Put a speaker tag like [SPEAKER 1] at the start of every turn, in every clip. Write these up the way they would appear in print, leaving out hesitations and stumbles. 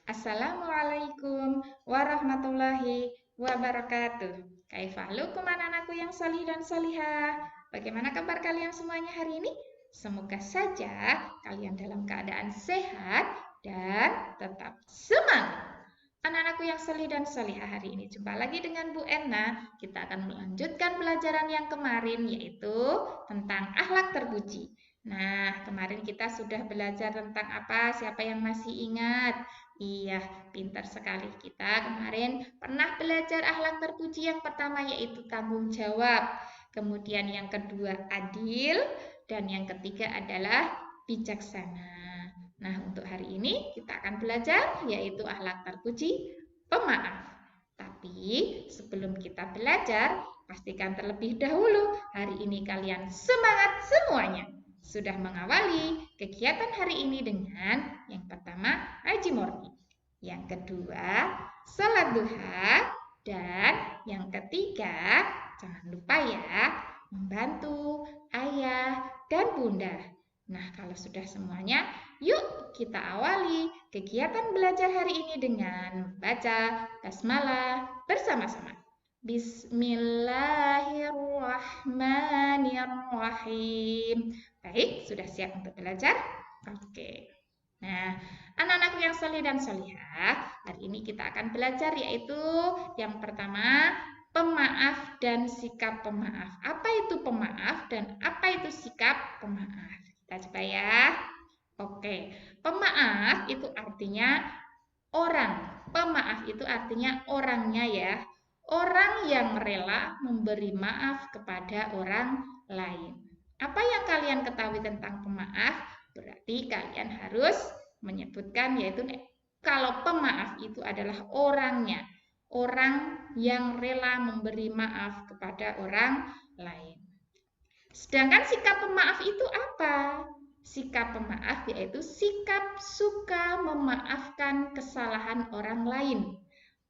[SPEAKER 1] Assalamualaikum warahmatullahi wabarakatuh. Kaifahalukum anak-anakku yang salih dan salihah? Bagaimana kabar kalian semuanya hari ini? Semoga saja kalian dalam keadaan sehat dan tetap semangat. Anak-anakku yang salih dan salihah, hari ini jumpa lagi dengan Bu Erna. Kita akan melanjutkan pelajaran yang kemarin, yaitu tentang akhlak terpuji. Nah, kemarin kita sudah belajar tentang apa? Siapa yang masih ingat? Iya, pintar sekali. Kita kemarin pernah belajar akhlak terpuji yang pertama, yaitu tanggung jawab. Kemudian yang kedua adil, dan yang ketiga adalah bijaksana. Nah, untuk hari ini kita akan belajar yaitu akhlak terpuji, pemaaf. Tapi sebelum kita belajar, pastikan terlebih dahulu hari ini kalian semangat semuanya. Sudah mengawali kegiatan hari ini dengan yang pertama ngaji morning, yang kedua salat duha, dan yang ketiga jangan lupa ya membantu ayah dan bunda. Nah, kalau sudah semuanya, yuk kita awali kegiatan belajar hari ini dengan membaca basmalah bersama-sama. Bismillahirrahmanirrahim. Baik, sudah siap untuk belajar? Oke. Nah, anak-anakku yang saleh dan salihah, hari ini kita akan belajar yaitu yang pertama, pemaaf dan sikap pemaaf. Apa itu pemaaf dan apa itu sikap pemaaf? Kita coba ya. Oke, pemaaf itu artinya orang. Pemaaf itu artinya orangnya ya. Orang yang rela memberi maaf kepada orang lain. Apa yang kalian ketahui tentang pemaaf? Berarti kalian harus menyebutkan yaitu kalau pemaaf itu adalah orangnya. Orang yang rela memberi maaf kepada orang lain. Sedangkan sikap pemaaf itu apa? Sikap pemaaf yaitu sikap suka memaafkan kesalahan orang lain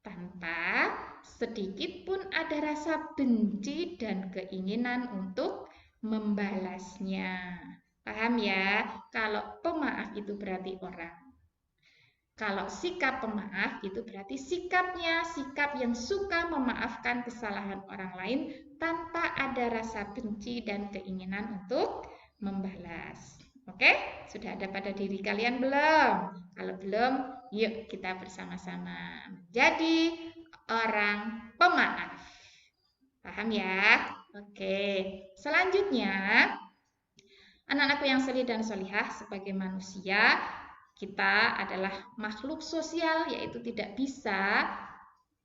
[SPEAKER 1] tanpa sedikit pun ada rasa benci dan keinginan untuk membalasnya. Paham ya? Kalau pemaaf itu berarti orang. Kalau sikap pemaaf itu berarti sikapnya, sikap yang suka memaafkan kesalahan orang lain tanpa ada rasa benci dan keinginan untuk membalas. Oke, sudah ada pada diri kalian belum? Kalau belum, yuk kita bersama-sama menjadi orang pemaaf. Paham ya? Oke, selanjutnya anak-anakku yang saleh dan salihah, sebagai manusia kita adalah makhluk sosial, yaitu tidak bisa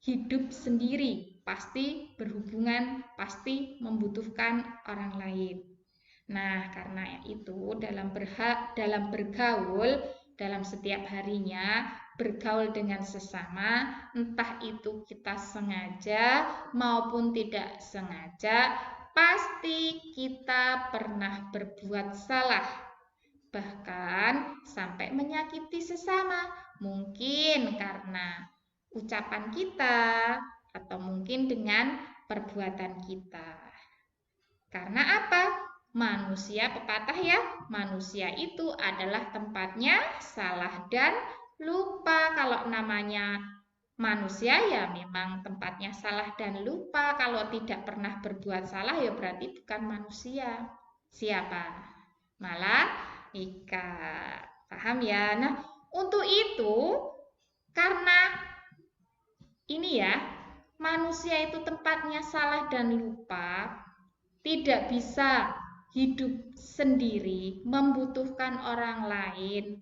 [SPEAKER 1] hidup sendiri, pasti berhubungan, pasti membutuhkan orang lain. Nah, karena itu dalam bergaul, dalam setiap harinya bergaul dengan sesama, entah itu kita sengaja maupun tidak sengaja, pasti kita pernah berbuat salah. Bahkan sampai menyakiti sesama, mungkin karena ucapan kita atau mungkin dengan perbuatan kita. Karena apa? Manusia pepatah ya, manusia itu adalah tempatnya salah dan lupa. Kalau namanya manusia ya memang tempatnya salah dan lupa. Kalau tidak pernah berbuat salah ya berarti bukan manusia. Siapa? Malaikat. Paham ya? Nah, untuk itu karena ini ya, manusia itu tempatnya salah dan lupa, tidak bisa hidup sendiri, membutuhkan orang lain.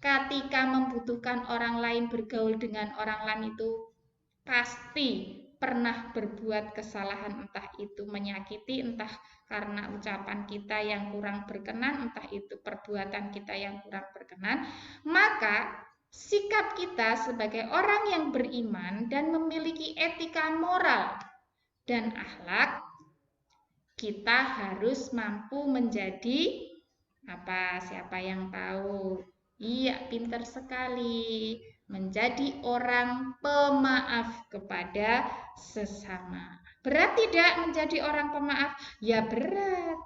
[SPEAKER 1] Ketika membutuhkan orang lain, bergaul dengan orang lain itu pasti pernah berbuat kesalahan, entah itu menyakiti, entah karena ucapan kita yang kurang berkenan, entah itu perbuatan kita yang kurang berkenan, maka sikap kita sebagai orang yang beriman dan memiliki etika moral dan akhlak, kita harus mampu menjadi apa? Siapa yang tahu? Iya, pintar sekali. Menjadi orang pemaaf kepada sesama. Berat tidak menjadi orang pemaaf? Ya berat.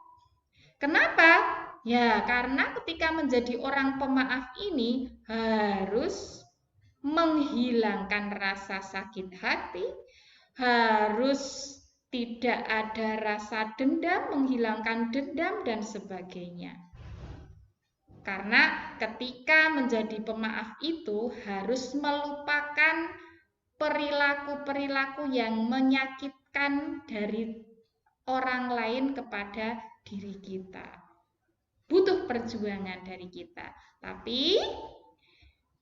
[SPEAKER 1] Kenapa? Ya karena ketika menjadi orang pemaaf ini harus menghilangkan rasa sakit hati, harus tidak ada rasa dendam, menghilangkan dendam, dan sebagainya. Karena ketika menjadi pemaaf itu harus melupakan perilaku-perilaku yang menyakitkan dari orang lain kepada diri kita. Butuh perjuangan dari kita. Tapi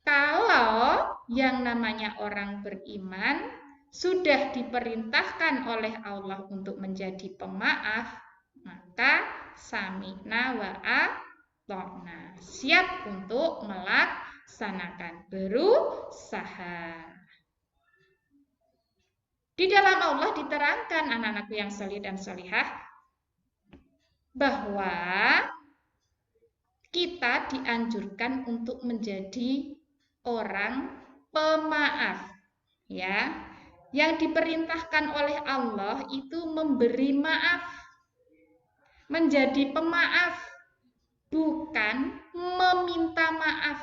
[SPEAKER 1] kalau yang namanya orang beriman sudah diperintahkan oleh Allah untuk menjadi pemaaf, maka sami'na wa ata'na, siap untuk melaksanakan, berusaha. Di dalam Allah diterangkan, anak-anakku yang soleh dan solihah, bahwa kita dianjurkan untuk menjadi orang pemaaf, ya. Yang diperintahkan oleh Allah itu memberi maaf, menjadi pemaaf, bukan meminta maaf.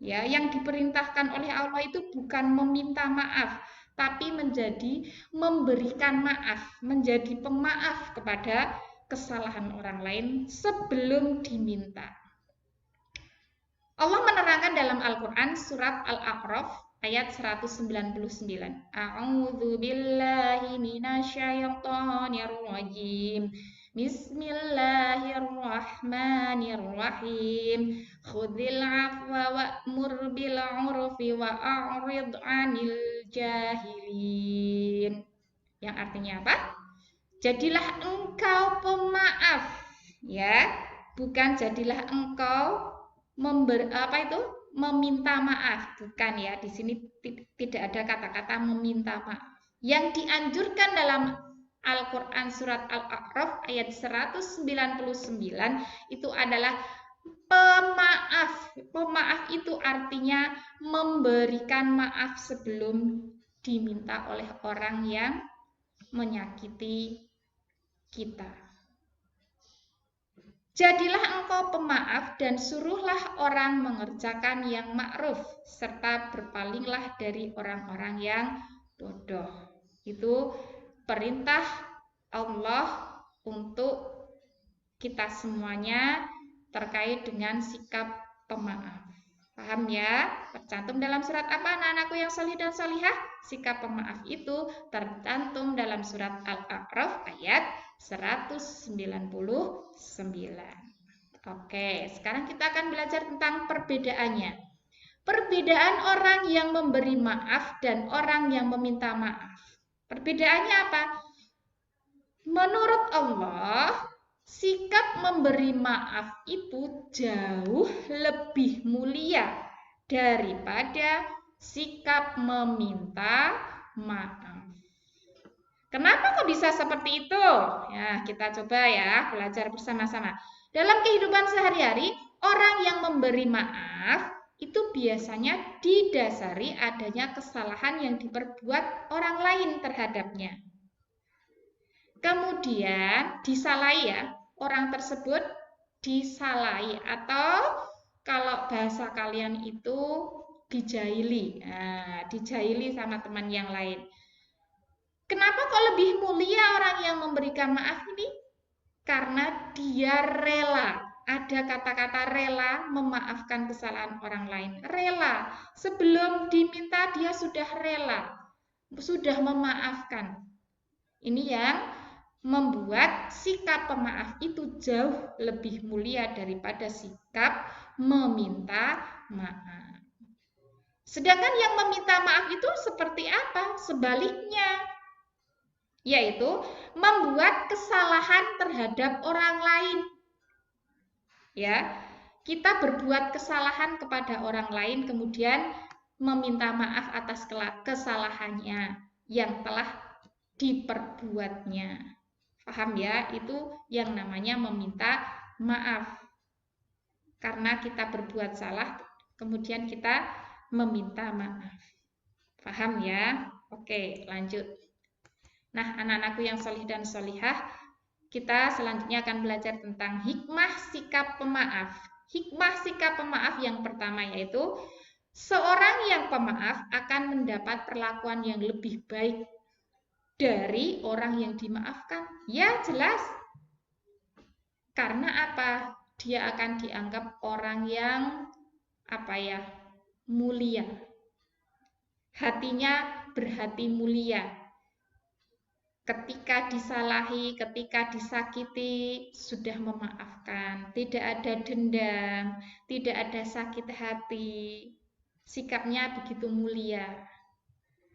[SPEAKER 1] Ya, yang diperintahkan oleh Allah itu bukan meminta maaf, tapi menjadi memberikan maaf, menjadi pemaaf kepada kesalahan orang lain sebelum diminta. Allah menerangkan dalam Al-Quran surat Al-A'raf ayat 199. A'udzu billahi minasyaitonir rajim. Bismillahirrahmanirrahim. Khudhil 'afwa wa'mur bil 'urfi wa'rid 'anil jahilin. Yang artinya apa? Jadilah engkau pemaaf, ya, bukan jadilah engkau meminta maaf, bukan ya. Di sini tidak ada kata-kata meminta maaf. Yang dianjurkan dalam Al-Quran surat Al-A'raf ayat 199 itu adalah pemaaf. Pemaaf itu artinya memberikan maaf sebelum diminta oleh orang yang menyakiti kita. Jadilah engkau pemaaf dan suruhlah orang mengerjakan yang ma'ruf, serta berpalinglah dari orang-orang yang bodoh. Itu perintah Allah untuk kita semuanya terkait dengan sikap pemaaf. Paham ya? Tercantum dalam surat apa, anak-anakku yang solih dan solihah? Sikap pemaaf itu tercantum dalam surat Al-A'raf ayat 199. Oke, sekarang kita akan belajar tentang perbedaannya. Perbedaan orang yang memberi maaf dan orang yang meminta maaf. Perbedaannya apa? Menurut Allah, sikap memberi maaf itu jauh lebih mulia daripada sikap meminta maaf. Kenapa kok bisa seperti itu? Ya, kita coba ya belajar bersama-sama. Dalam kehidupan sehari-hari, orang yang memberi maaf itu biasanya didasari adanya kesalahan yang diperbuat orang lain terhadapnya. Kemudian disalahi ya, orang tersebut disalahi atau kalau bahasa kalian itu dijaili. Nah, dijaili sama teman yang lain. Kenapa kok lebih mulia orang yang memberikan maaf ini? Karena dia rela. Ada kata-kata rela memaafkan kesalahan orang lain. Rela. Sebelum diminta dia sudah rela. Sudah memaafkan. Ini yang membuat sikap pemaaf itu jauh lebih mulia daripada sikap meminta maaf. Sedangkan yang meminta maaf itu seperti apa? Sebaliknya. Yaitu membuat kesalahan terhadap orang lain. Ya, kita berbuat kesalahan kepada orang lain kemudian meminta maaf atas kesalahannya yang telah diperbuatnya. Paham ya? Itu yang namanya meminta maaf. Karena kita berbuat salah, kemudian kita meminta maaf. Paham ya? Oke, lanjut. Nah, anak-anakku yang solih dan solihah, kita selanjutnya akan belajar tentang hikmah sikap pemaaf. Hikmah sikap pemaaf yang pertama yaitu Seorang yang pemaaf akan mendapat perlakuan yang lebih baik dari orang yang dimaafkan. Ya, jelas. Karena apa? Dia akan dianggap orang yang mulia. Hatinya berhati mulia. Ketika disalahi, ketika disakiti, sudah memaafkan. Tidak ada dendam, tidak ada sakit hati. Sikapnya begitu mulia.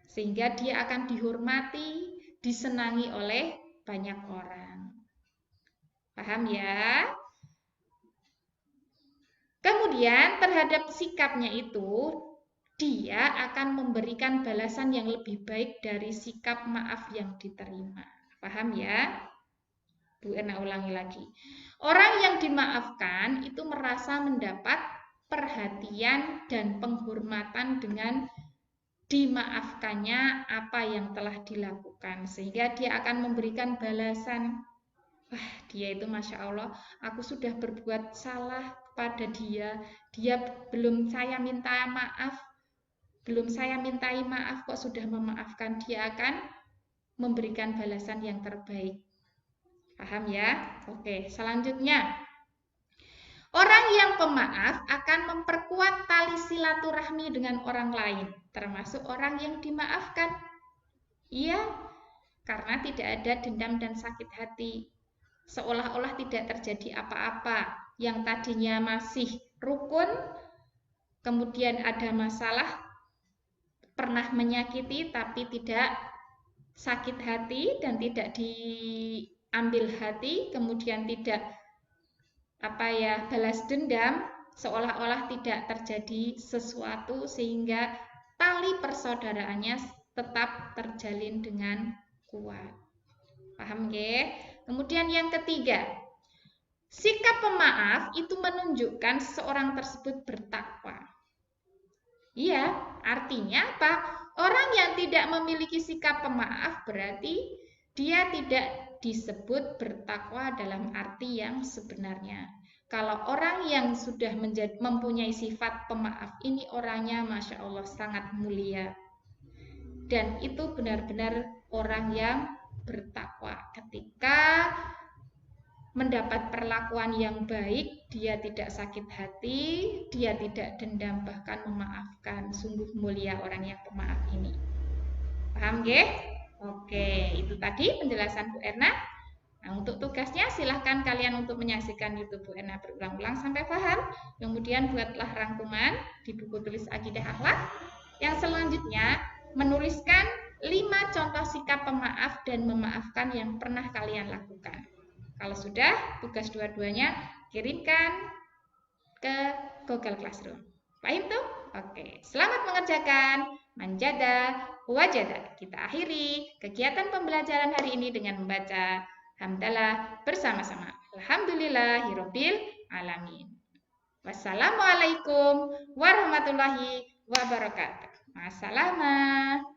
[SPEAKER 1] Sehingga dia akan dihormati, disenangi oleh banyak orang. Paham ya? Kemudian terhadap sikapnya itu, dia akan memberikan balasan yang lebih baik dari sikap maaf yang diterima. Paham ya? Bu Erna ulangi lagi. Orang yang dimaafkan itu merasa mendapat perhatian dan penghormatan dengan dimaafkannya apa yang telah dilakukan. Sehingga dia akan memberikan balasan. Wah, dia itu Masya Allah, aku sudah berbuat salah pada dia. Dia belum saya minta maaf. Belum saya mintai maaf kok sudah memaafkan. Dia akan memberikan balasan yang terbaik. Paham ya? Oke, selanjutnya. Orang yang pemaaf akan memperkuat tali silaturahmi dengan orang lain, termasuk orang yang dimaafkan. Iya, karena tidak ada dendam dan sakit hati. Seolah-olah tidak terjadi apa-apa. Yang tadinya masih rukun, kemudian ada masalah, pernah menyakiti tapi tidak sakit hati dan tidak diambil hati, kemudian tidak balas dendam, seolah-olah tidak terjadi sesuatu sehingga tali persaudaraannya tetap terjalin dengan kuat. Paham nggih? Kemudian yang ketiga, sikap pemaaf itu menunjukkan seseorang tersebut bertakwa. Iya, artinya apa? Orang yang tidak memiliki sikap pemaaf berarti dia tidak disebut bertakwa dalam arti yang sebenarnya. Kalau orang yang sudah mempunyai sifat pemaaf ini orangnya Masya Allah sangat mulia. Dan itu benar-benar orang yang bertakwa. Ketika mendapat perlakuan yang baik, dia tidak sakit hati, dia tidak dendam, bahkan memaafkan. Sungguh mulia orang yang pemaaf ini. Paham nggih? Oke, itu tadi penjelasan Bu Erna. Nah, untuk tugasnya silahkan kalian untuk menyaksikan YouTube Bu Erna berulang-ulang sampai paham. Kemudian buatlah rangkuman di buku tulis Akidah Akhlak. Yang selanjutnya, menuliskan 5 contoh sikap pemaaf dan memaafkan yang pernah kalian lakukan. Kalau sudah, tugas dua-duanya kirimkan ke Google Classroom. Paham tuh? Oke, selamat mengerjakan. Manjada, wajada. Kita akhiri kegiatan pembelajaran hari ini dengan membaca hamdalah bersama-sama. Alhamdulillahirabbil alamin. Wassalamualaikum warahmatullahi wabarakatuh. Wassalam.